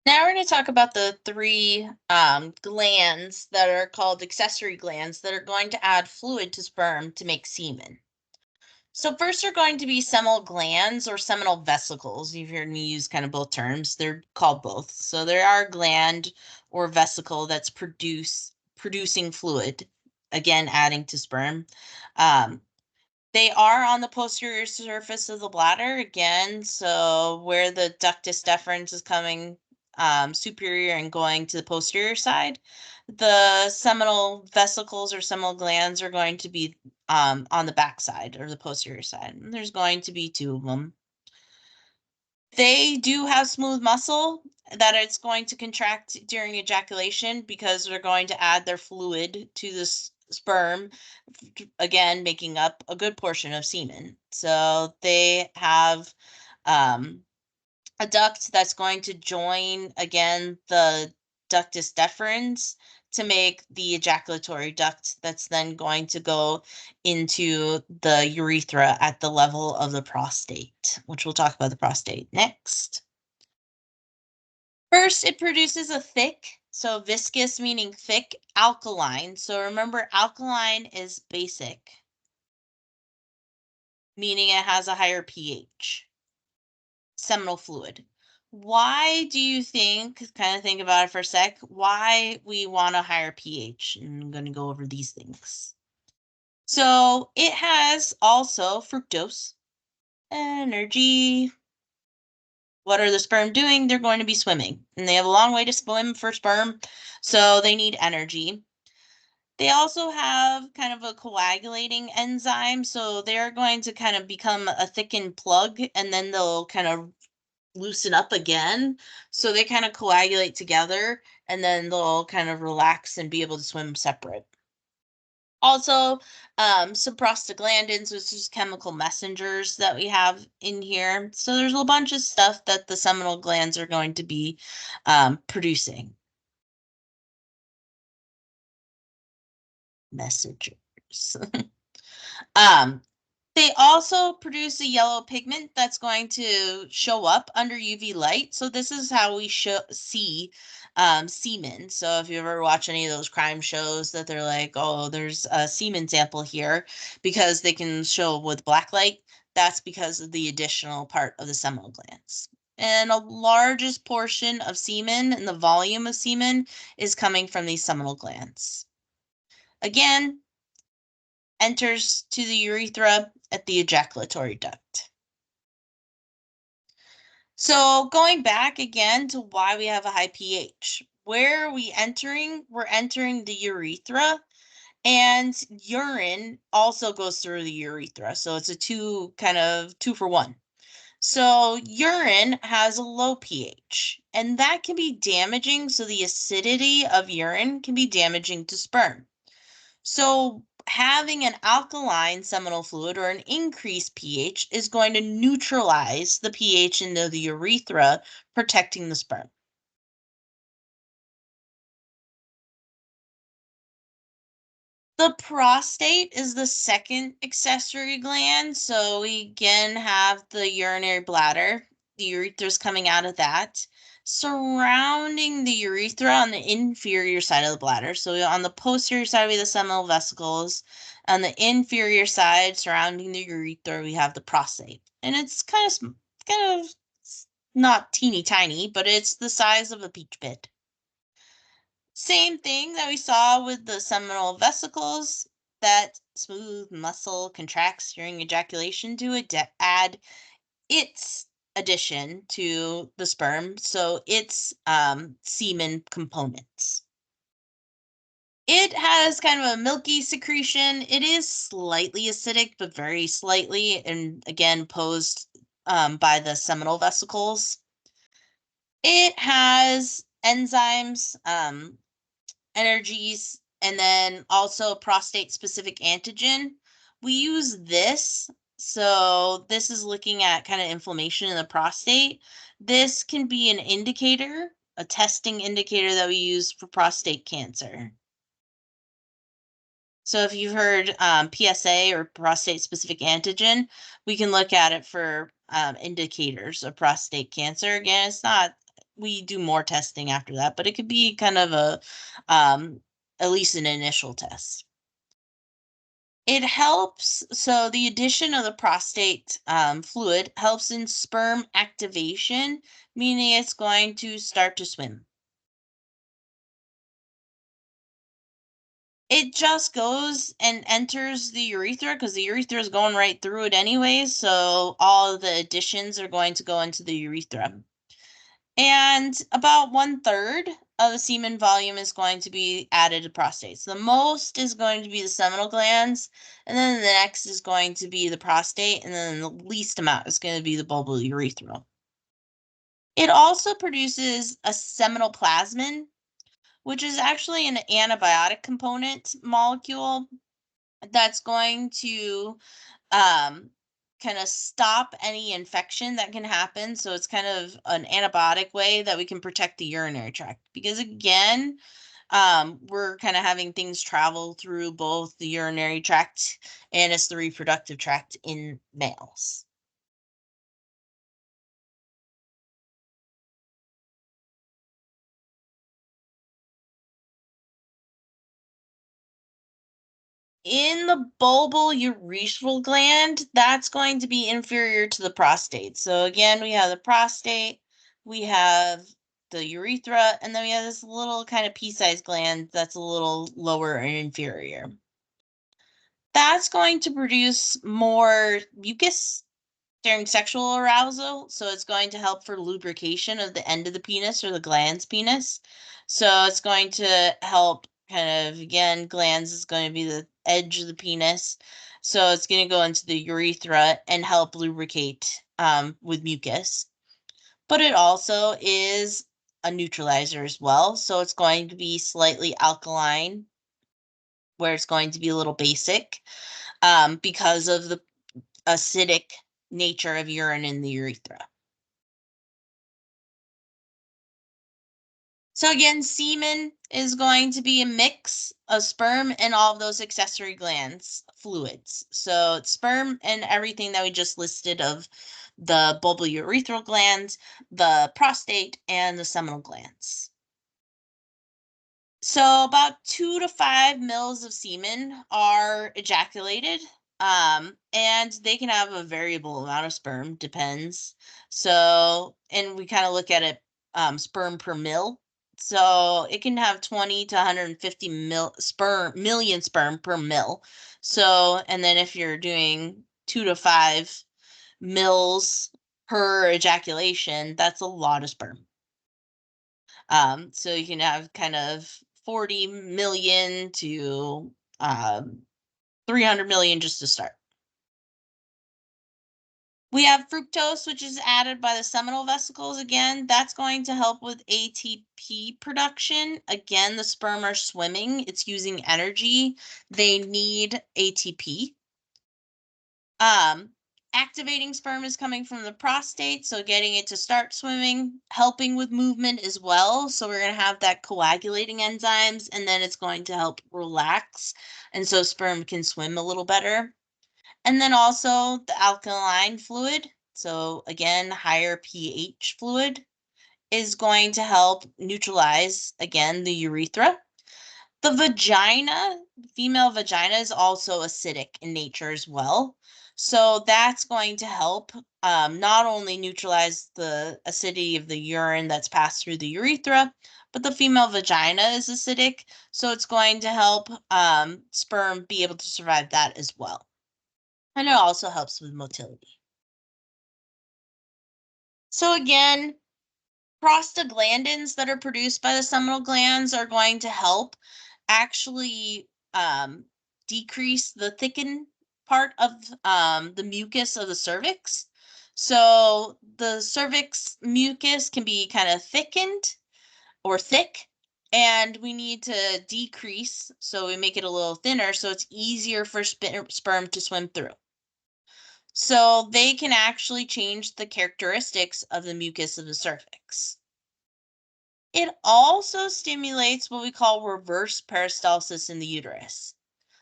Now we're going to talk about the three glands that are called accessory glands that are going to add fluid to sperm to make semen. So first are going to be seminal glands or seminal vesicles. You've heard me use kind of both terms. They're called both. So there are gland or vesicle that's producing fluid, again adding to sperm. Um, they are on the posterior surface of the bladder again, so where the ductus deferens is coming superior and going to the posterior side, the seminal vesicles or seminal glands are going to be on the back side or the posterior side. And there's going to be two of them. They do have smooth muscle that it's going to contract during ejaculation because they're going to add their fluid to the sperm, again, making up a good portion of semen. So they have um, a duct that's going to join, again, the ductus deferens to make the ejaculatory duct that's then going to go into the urethra at the level of the prostate, which we'll talk about the prostate next. First, it produces a thick, so viscous meaning thick, alkaline. So remember, alkaline is basic, meaning it has a higher pH. Seminal fluid. Why do you think, kind of think about it for a sec, why we want a higher pH? And I'm going to go over these things. So it has also fructose, energy. What are the sperm doing? They're going to be swimming, and they have a long way to swim for sperm, so they need energy. They also have kind of a coagulating enzyme, so they're going to kind of become a thickened plug, and then they'll kind of loosen up again. So they kind of coagulate together, and then they'll kind of relax and be able to swim separate. Also, some prostaglandins, which is chemical messengers that we have in here. So there's a bunch of stuff that the seminal glands are going to be producing. Messengers. um, They also produce a yellow pigment that's going to show up under UV light. So this is how we see semen. So if you ever watch any of those crime shows that they're like, oh, there's a semen sample here because they can show with black light, that's because of the additional part of the seminal glands. And a largest portion of semen and the volume of semen is coming from these seminal glands. Again, enters to the urethra at the ejaculatory duct. So going back again to why we have a high pH, where are we entering? We're entering the urethra, and urine also goes through the urethra. So it's a two for one. So urine has a low pH, and that can be damaging. So the acidity of urine can be damaging to sperm. So having an alkaline seminal fluid or an increased pH is going to neutralize the pH into the urethra, protecting the sperm. The prostate is the second accessory gland. So we again have the urinary bladder. The urethra is coming out of that. Surrounding the urethra on the inferior side of the bladder. So on the posterior side, we have the seminal vesicles. On the inferior side, surrounding the urethra, we have the prostate. And it's kind of not teeny tiny, but it's the size of a peach pit. Same thing that we saw with the seminal vesicles, that smooth muscle contracts during ejaculation to add its addition to the sperm, so its semen components. It has kind of a milky secretion. It is slightly acidic, but very slightly, and again posed by the seminal vesicles. It has enzymes, energies, and then also prostate specific antigen. We use this. So this is looking at kind of inflammation in the prostate. This can be an indicator, a testing indicator that we use for prostate cancer. So if you've heard PSA or prostate specific antigen, we can look at it for indicators of prostate cancer. Again, it's not we do more testing after that, but it could be kind of a at least an initial test. It helps. So the addition of the prostate fluid helps in sperm activation, meaning it's going to start to swim. It just goes and enters the urethra because the urethra is going right through it anyways. So all of the additions are going to go into the urethra. And about 1/3 of the semen volume is going to be added to prostate. So the most is going to be the seminal glands, and then the next is going to be the prostate, and then the least amount is going to be the bulbal urethra. It also produces a seminal plasmin, which is actually an antibiotic component molecule that's going to um, kind of stop any infection that can happen. So it's kind of an antibiotic way that we can protect the urinary tract. Because again, we're kind of having things travel through both the urinary tract and it's the reproductive tract in males. In the bulbal urethral gland, that's going to be inferior to the prostate. So again, we have the prostate, we have the urethra, and then we have this little kind of pea-sized gland that's a little lower and inferior. That's going to produce more mucus during sexual arousal, so it's going to help for lubrication of the end of the penis or the glans penis. So it's going to help kind of, again, glans is going to be the edge of the penis. So it's going to go into the urethra and help lubricate with mucus. But it also is a neutralizer as well. So it's going to be slightly alkaline, where it's going to be a little basic because of the acidic nature of urine in the urethra. So again, semen is going to be a mix of sperm and all of those accessory glands fluids. So it's sperm and everything that we just listed of the bulbourethral glands, the prostate, and the seminal glands. So about 2 to 5 mils of semen are ejaculated, and they can have a variable amount of sperm, depends. So, and we kind of look at it sperm per mil. So it can have 20 to 150 million sperm per mil. So, and then if you're doing 2 to 5 mils per ejaculation, that's a lot of sperm. So you can have kind of 40 million to 300 million just to start. We have fructose, which is added by the seminal vesicles. Again, that's going to help with ATP production. Again, the sperm are swimming, it's using energy. They need ATP. Activating sperm is coming from the prostate, so getting it to start swimming, helping with movement as well. So we're going to have that coagulating enzymes, and then it's going to help relax, and so sperm can swim a little better. And then also the alkaline fluid, so again, higher pH fluid, is going to help neutralize, again, the urethra. The vagina, female vagina, is also acidic in nature as well. So that's going to help not only neutralize the acidity of the urine that's passed through the urethra, but the female vagina is acidic. So it's going to help sperm be able to survive that as well. And it also helps with motility. So again, prostaglandins that are produced by the seminal glands are going to help actually decrease the thickened part of the mucus of the cervix. So the cervix mucus can be kind of thickened or thick, and we need to decrease, so we make it a little thinner so it's easier for sperm to swim through. So they can actually change the characteristics of the mucus of the cervix. It also stimulates what we call reverse peristalsis in the uterus.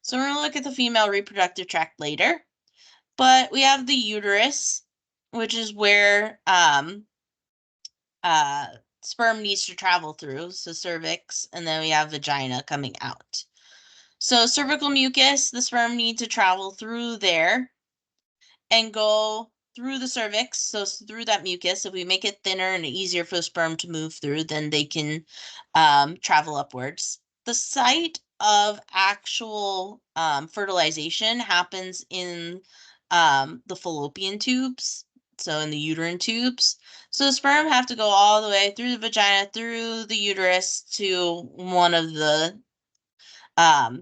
So we're going to look at the female reproductive tract later, but we have the uterus, which is where sperm needs to travel through. So cervix, and then we have vagina coming out. So cervical mucus, the sperm need to travel through there and go through the cervix, so through that mucus. If we make it thinner and easier for the sperm to move through, then they can travel upwards. The site of actual fertilization happens in the fallopian tubes, so in the uterine tubes. So the sperm have to go all the way through the vagina, through the uterus to one of the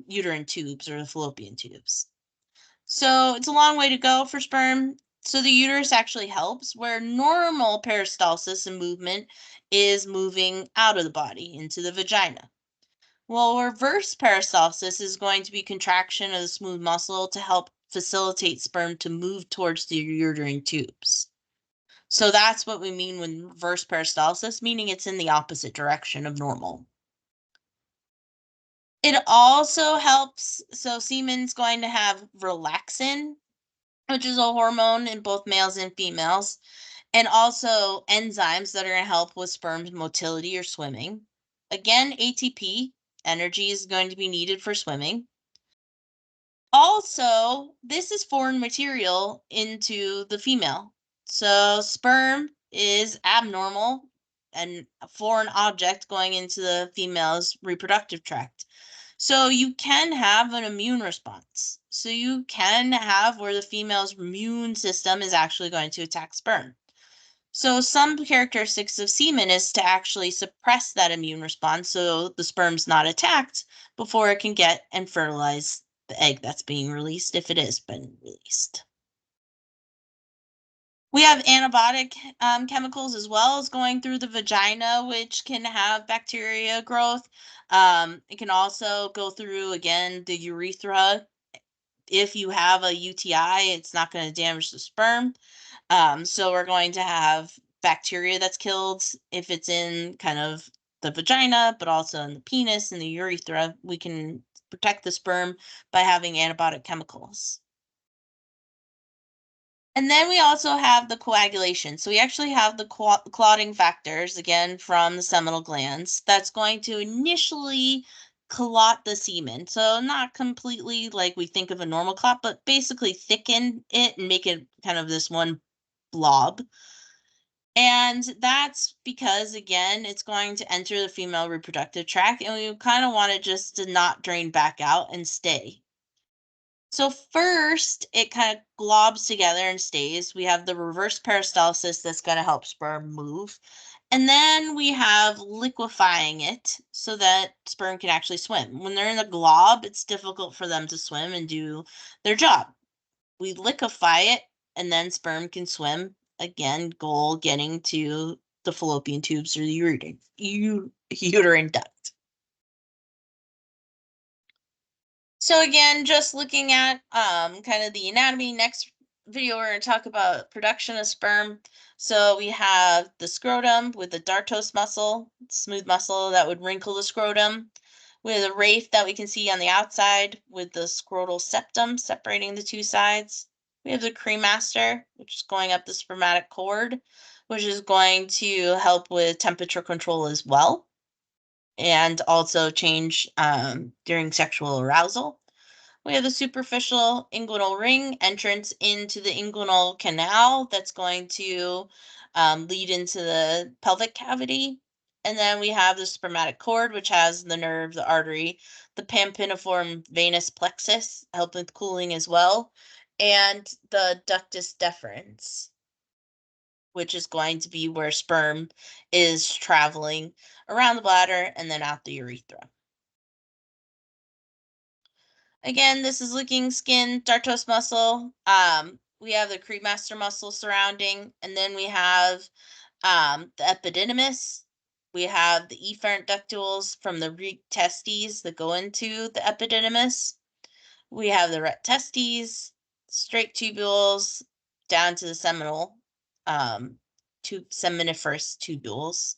uterine tubes or the fallopian tubes. So it's a long way to go for sperm. So the uterus actually helps, where normal peristalsis and movement is moving out of the body into the vagina. Well, reverse peristalsis is going to be contraction of the smooth muscle to help facilitate sperm to move towards the uterine tubes. So that's what we mean with reverse peristalsis, meaning it's in the opposite direction of normal. It also helps, so semen's going to have relaxin, which is a hormone in both males and females, and also enzymes that are going to help with sperm motility or swimming. Again, ATP, energy is going to be needed for swimming. Also, this is foreign material into the female. So sperm is abnormal and a foreign object going into the female's reproductive tract. So you can have an immune response. So you can have where the female's immune system is actually going to attack sperm. So some characteristics of semen is to actually suppress that immune response so the sperm's not attacked before it can get and fertilize the egg that's being released, if it has been released. We have antibiotic chemicals as well as going through the vagina, which can have bacteria growth. It can also go through, again, the urethra. If you have a UTI, it's not going to damage the sperm. So we're going to have bacteria that's killed if it's in kind of the vagina, but also in the penis and the urethra. We can protect the sperm by having antibiotic chemicals. And then we also have the coagulation. So we actually have the clotting factors, again, from the seminal glands, that's going to initially clot the semen. So not completely like we think of a normal clot, but basically thicken it and make it kind of this one blob. And that's because, again, it's going to enter the female reproductive tract, and we kind of want it just to not drain back out and stay. So first, it kind of globs together and stays. We have the reverse peristalsis that's going to help sperm move. And then we have liquefying it so that sperm can actually swim. When they're in the glob, it's difficult for them to swim and do their job. We liquefy it, and then sperm can swim. Again, goal getting to the fallopian tubes or the uterine duct. So again, just looking at kind of the anatomy. Next video, we're going to talk about production of sperm. So we have the scrotum with the dartos muscle, smooth muscle that would wrinkle the scrotum. We have the raphe that we can see on the outside with the scrotal septum separating the two sides. We have the cremaster, which is going up the spermatic cord, which is going to help with temperature control as well, and also change during sexual arousal. We have the superficial inguinal ring entrance into the inguinal canal that's going to lead into the pelvic cavity. And then we have the spermatic cord, which has the nerve, the artery, the pampiniform venous plexus, help with cooling as well, and the ductus deferens, which is going to be where sperm is traveling around the bladder and then out the urethra. Again, this is looking skin, dartos muscle. We have the cremaster muscle surrounding, and then we have the epididymis. We have the efferent ductules from the rete testes that go into the epididymis. We have the ret testes, straight tubules down to the seminal seminiferous tubules.